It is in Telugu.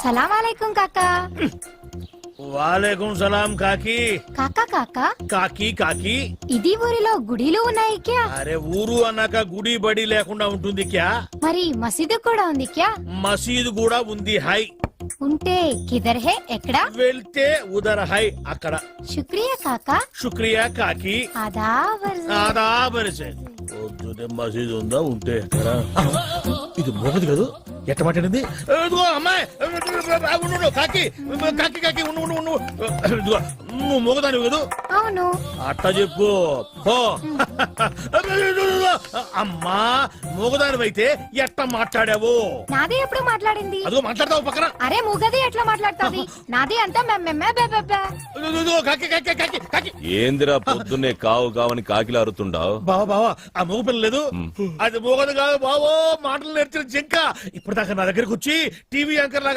సలాం అలైకుం కాకా. వాలేకుం సలాం కాకి. కాకా కాకా కాకి కాకి ఇది ఊరిలో గుడిలు ఉన్నాయి క్యా? అరే ఊరు అన్నాక గుడి బడి లేకుండా ఉంటుంది క్యా? మరి మసీదు కూడా ఉంది క్యా? మసీదు కూడా ఉంది హై. ఉంటే కిదర్ హే ఎక్కడా? వెళ్తే ఉదర్ హై అక్కడ. శుక్రియా కాకా. శుక్రియా కాకి. ఆదాబర్. పొద్దునే మసీదు ఉందా ఉంటే ఎక్కడ? ఇది మోగదు కదా ఎట్ట మాట్లాడింది? ఇదిగో అమ్మాయి ఉండు కాకి కాకి కాకి ఉండు ఉండు ఉండు. ఇదిగో నువ్వు మోగదాని కదా? అవును. అట్ట చెప్పు పో. అమ్మా మోగదానివైతే ఎట్ట మాట్లాడావు? నాది ఎప్పుడు మాట్లాడింది? అదిగో మాట్లాడతావు పక్కన. అరే మూగది ఎట్లా మాట్లాడుతుంది? నాది అంతా కాకి కాకి కాకి కాకి. ఏందిరా పొద్దున్నే కావు కావని కాకిలా అరుతుండావు? బావా బావా ఆ మోగ పిల్ల లేదు, అది మోగదు కాదు బావో, మాటలు నేర్చిన జింక. ఇప్పుడు దాకా నా దగ్గరకు వచ్చి టీవీ యాంకర్ లాగా